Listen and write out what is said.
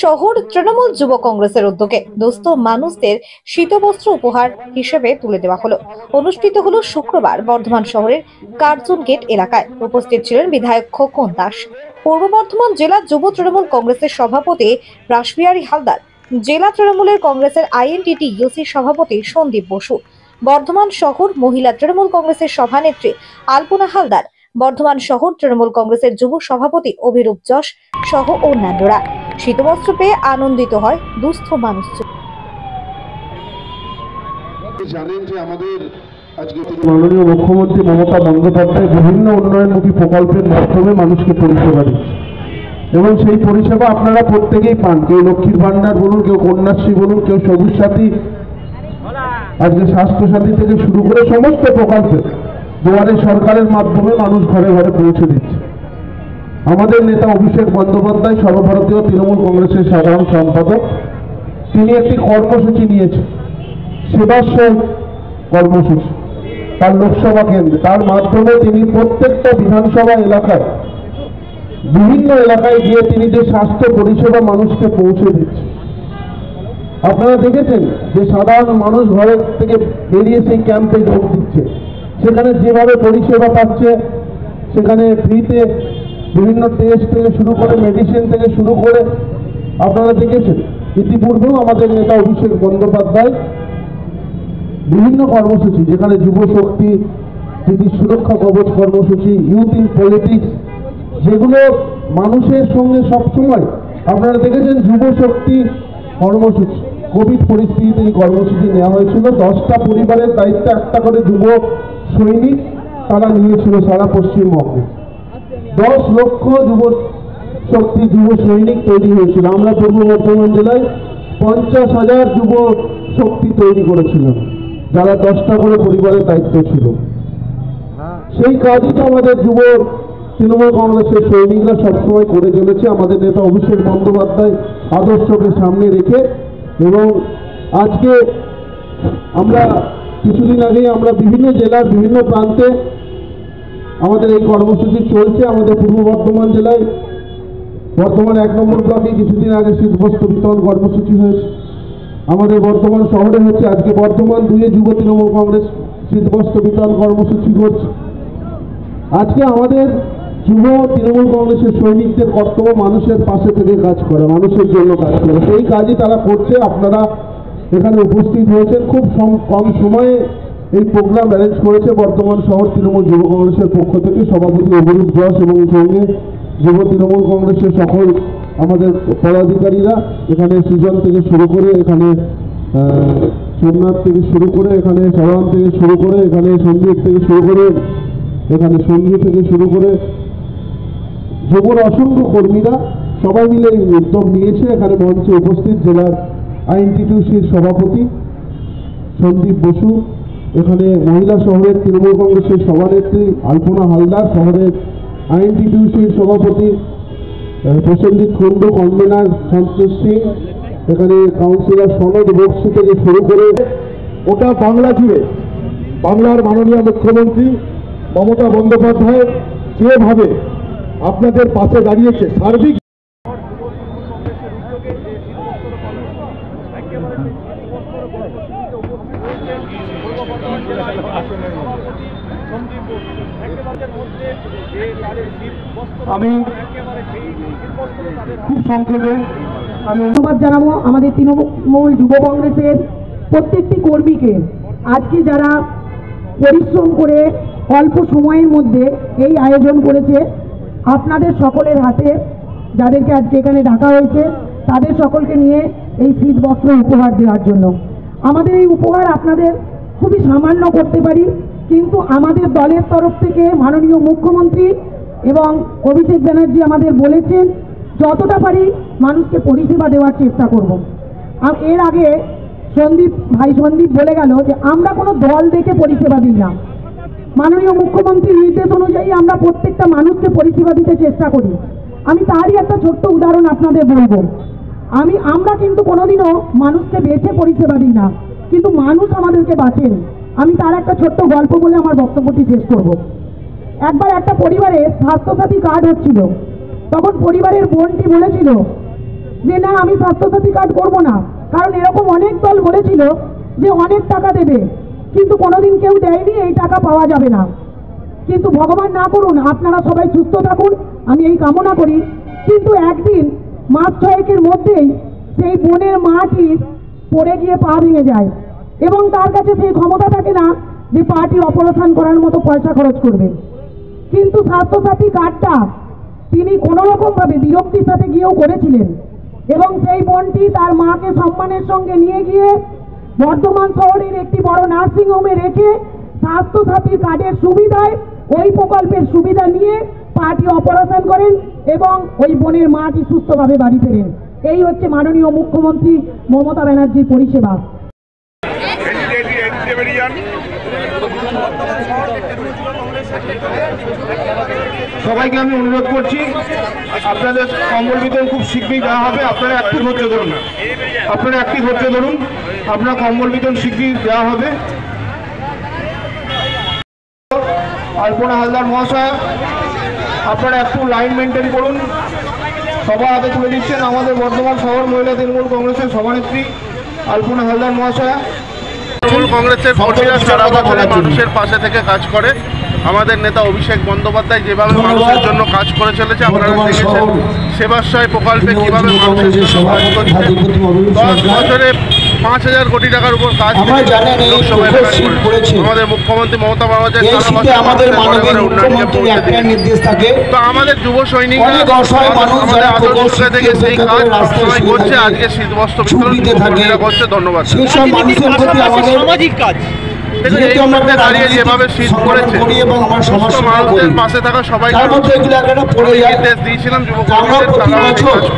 শহর তৃণমূল যুব কংগ্রেসের উদ্যোগে দুস্থ মানুষদের শীতবস্ত্র উপহার হিসেবে তুলে দেওয়া হলো। অনুষ্ঠিত হলো শুক্রবার বর্ধমান শহরের কার্জন গেট এলাকায়। উপস্থিত ছিলেন বিধায়ক খোকন দাস, পূর্ব বর্ধমান জেলা যুব তৃণমূল কংগ্রেসের সভাপতি রাসবিহারী হালদার, জেলা তৃণমূলের কংগ্রেসের আইএনটিটি ইউসি সভাপতি সন্দীপ বসু, বর্ধমান শহর মহিলা তৃণমূল কংগ্রেসের সভানেত্রী আলপনা হালদার, বর্ধমান শহর তৃণমূল কংগ্রেসের যুব সভাপতি অভিরূপ যশ সহ অন্যান্যরা। শীতবস্ত্র পেয়ে আনন্দিত হয় দুস্থ মানুষ। জানেন যে আমাদের আজকে মাননীয় মুখ্যমন্ত্রী মমতা বন্দ্যোপাধ্যায় বিভিন্ন উন্নয়নমুখী প্রকল্পের মাধ্যমে মানুষকে পরিষেবা দিচ্ছে এবং সেই পরিষেবা আপনারা প্রত্যেকেই পান। কেউ লক্ষ্মীর ভান্ডার বলুন, কেউ কন্যাশ্রী বলুন, কেউ সবুজ সাথী, আজকে স্বাস্থ্যসাথী থেকে শুরু করে সমস্ত প্রকল্পে দুয়ারে সরকারের মাধ্যমে মানুষ ঘরে ঘরে পৌঁছে দিচ্ছে। আমাদের নেতা অভিষেক বন্দ্যোপাধ্যায় সর্বভারতীয় তৃণমূল কংগ্রেসের সাধারণ সম্পাদক, তিনি একটি কর্মসূচি নিয়েছেন, সেবাশ্রয় কর্মসূচি তার লোকসভা কেন্দ্রে। তার মাধ্যমে তিনি প্রত্যেকটা বিধানসভা এলাকায় বিভিন্ন এলাকায় গিয়ে তিনি যে স্বাস্থ্য পরিষেবা মানুষকে পৌঁছে দিচ্ছে। আপনারা দেখেছেন যে সাধারণ মানুষ ঘরের থেকে বেরিয়ে সেই ক্যাম্পে যোগ দিচ্ছে, সেখানে যেভাবে পরিষেবা পাচ্ছে, সেখানে ফ্রিতে বিভিন্ন টেস্ট থেকে শুরু করে মেডিসিন থেকে শুরু করে আপনারা দেখেছেন। ইতিপূর্বেও আমাদের নেতা অভিষেক বন্দ্যোপাধ্যায় বিভিন্ন কর্মসূচি, যেখানে যুব শক্তি, স্মৃতি সুরক্ষা কবচ কর্মসূচি, ইউথ ইন পলিটিক্স, যেগুলো মানুষের সঙ্গে সবসময় আপনারা দেখেছেন। যুব শক্তি কর্মসূচি কোভিড পরিস্থিতিতে এই কর্মসূচি নেওয়া হয়েছিল। 10টা পরিবারের দায়িত্ব একটা করে যুব সৈনিক তারা নিয়েছিল সারা পশ্চিমবঙ্গে। 10 লক্ষ যুব শক্তি যুব সৈনিক তৈরি হয়েছিল। আমরা পূর্ব বর্ধমান জেলায় 50,000 যুব শক্তি তৈরি করেছিলাম, যারা 10টা করে পরিবারের দায়িত্ব ছিল। সেই কাজই তো আমাদের যুব তৃণমূল কংগ্রেসের সৈনিকরা সবসময় করে চলেছে, আমাদের নেতা অভিষেক বন্দ্যোপাধ্যায় আদর্শকে সামনে রেখে। এবং আজকে আমরা কিছুদিন আগেই আমরা বিভিন্ন জেলার বিভিন্ন প্রান্তে আমাদের এই কর্মসূচি চলছে। আমাদের পূর্ব বর্ধমান জেলায় বর্ধমান 1 নম্বর ব্লকে কিছুদিন আগে শীতবস্ত্র বিতরণ কর্মসূচি হয়েছে। আমাদের বর্ধমান শহরে হচ্ছে, আজকে বর্ধমান 2-এ যুব তৃণমূল কংগ্রেস শীতবস্ত্র বিতরণ কর্মসূচি করছে। আজকে আমাদের যুব তৃণমূল কংগ্রেসের সৈনিকদের কর্তব্য মানুষের পাশে থেকে কাজ করা, মানুষের জন্য কাজ করা। সেই কাজই তারা করছে। আপনারা এখানে উপস্থিত হয়েছেন। খুব কম সময়ে এই প্রোগ্রাম অ্যারেঞ্জ করেছে বর্ধমান শহর তৃণমূল যুব কংগ্রেসের পক্ষ থেকে সভাপতি অভিরূপ যশ এবং সঙ্গে যুব তৃণমূল কংগ্রেসের সকল আমাদের পদাধিকারীরা। এখানে সৃজন থেকে শুরু করে, এখানে সোমনাথ থেকে শুরু করে, এখানে সরান থেকে শুরু করে, এখানে সন্দীপ থেকে শুরু করে, এখানে সঞ্জু থেকে শুরু করে যুবর অসংখ্য কর্মীরা সবাই মিলে এই উদ্যোগ নিয়েছে। এখানে মঞ্চে উপস্থিত জেলার আইএনটিটিউসির সভাপতি সন্দীপ বসু, এখানে মহিলা শহরের তৃণমূল কংগ্রেসের সভানেত্রী আলপনা হালদার, শহরের আইএনটিটিউসির সভাপতি প্রসেনজিৎ কুণ্ডু, কনভেনার সন্তোষ সিং, এখানে কাউন্সিলর সনদ বক্সি থেকে শুরু করে ওটা বাংলা জুড়ে বাংলার মাননীয় মুখ্যমন্ত্রী মমতা বন্দ্যোপাধ্যায় যেভাবে আপনাদের পাশে দাঁড়িয়েছে সার্বিক। আমি খুব সংক্ষেপে ধন্যবাদ জানাবো আমাদের তৃণমূল যুব কংগ্রেসের প্রত্যেকটি কর্মীকে, আজকে যারা পরিশ্রম করে অল্প সময়ের মধ্যে এই আয়োজন করেছে। আপনাদের সকলের হাতে যাদেরকে আজকে এখানে ডাকা হয়েছে, তাদের সকলকে নিয়ে এই শীতবস্ত্র উপহার দেওয়ার জন্য। আমাদের এই উপহার আপনাদের খুবই সামান্য করতে পারি, কিন্তু আমাদের দলের তরফ থেকে মাননীয় মুখ্যমন্ত্রী এবং অভিষেক ব্যানার্জি আমাদের বলেছেন যতটা পারি মানুষকে পরিষেবা দেওয়ার চেষ্টা করব। আর এর আগে সন্দীপ বলে গেল যে আমরা কোনো দল দেখে পরিষেবা দিই না। মাননীয় মুখ্যমন্ত্রীর নির্দেশ অনুযায়ী আমরা প্রত্যেকটা মানুষকে পরিষেবা দিতে চেষ্টা করি। আমি তারই একটা ছোট্ট উদাহরণ আপনাদের বলবো। আমরা কিন্তু কোনোদিনও মানুষকে বেছে পরিষেবা দিই না, কিন্তু মানুষ আমাদেরকে বাঁচেন। আমি তার একটা ছোট্ট গল্প বলে আমার বক্তব্যটি শেষ করব। একবার একটা পরিবারে স্বাস্থ্যসাথী কার্ড হচ্ছিল, তখন পরিবারের বোনটি বলেছিল যে না আমি স্বাস্থ্যসাথী কার্ড করবো না, কারণ এরকম অনেক দল বলেছিল যে অনেক টাকা দেবে, কিন্তু কোনোদিন কেউ দেয়নি, এই টাকা পাওয়া যাবে না। কিন্তু ভগবান না করুন আপনারা সবাই সুস্থ থাকুন, আমি এই কামনা করি। কিন্তু একদিন মাস 6 মধ্যেই সেই বোনের মাটি পড়ে গিয়ে পা ভেঙে যায় এবং তার কাছে সেই ক্ষমতা থাকে না যে পাটি অপারেশন করার মতো পয়সা খরচ করবে। কিন্তু স্বাস্থ্যসাথী কার্ডটা তিনি কোনোরকমভাবে বিরক্তির সাথে গিয়েও করেছিলেন এবং সেই বোনটি তার মাকে সম্মানের সঙ্গে নিয়ে গিয়ে বর্ধমান শহরের একটি বড় নার্সিংহোমে রেখে স্বাস্থ্যসাথী কার্ডের সুবিধায় ওই প্রকল্পের সুবিধা নিয়ে পাটি অপারেশন করেন এবং ওই বোনের মাটি সুস্থভাবে বাড়ি ফেরেন। এই হচ্ছে মাননীয় মুখ্যমন্ত্রী মমতা ব্যানার্জির পরিষেবা। সবাইকে আমি অনুরোধ করছি, আপনাদের কম্বল বিতরণ খুব শীঘ্রই দেওয়া হবে। আপনারা একটু ধৈর্য ধরুন, আপনার কম্বল বিতরণ শীঘ্রই দেওয়া হবে। আলপনা হালদার মহাশয়, আপনারা একটু লাইন মেনটেন করুন। সবার হাতে তুলে দিচ্ছেন আমাদের বর্ধমান শহর মহিলা তৃণমূল কংগ্রেসের সভানেত্রী আলপনা হালদার মহাশয়া। তৃণমূল কংগ্রেসের কর্মীরা সারা বছরে মানুষের পাশে থেকে কাজ করে। আমাদের নেতা অভিষেক বন্দ্যোপাধ্যায় যেভাবে মানুষের জন্য কাজ করে চলেছে, আপনারা দেখেছেন সেবাশ্রয় প্রকল্পে কিভাবে মানুষের জন্য কাজ করছে। 10 বছরে 5,000 কোটি টাকার উপর কাজ লোকসভায় করেছে আমাদের মুখ্যমন্ত্রী মমতা বন্দ্যোপাধ্যায়। তো আমাদের যুব সৈনিকরা আমাদের আদর্শ থেকে সেই কাজ সবসময় করছে। আজকে শীতবস্ত্র বিতরণ করছে। ধন্যবাদ। সামাজিক কাজ এই মুহূর্তে দাঁড়িয়ে যেভাবে শীত পড়েছে, সুস্থ মানুষদের পাশে থাকা সবাইকে নির্দেশ দিয়েছিলাম যুব কর্মীদের, তারা কাজ করছে।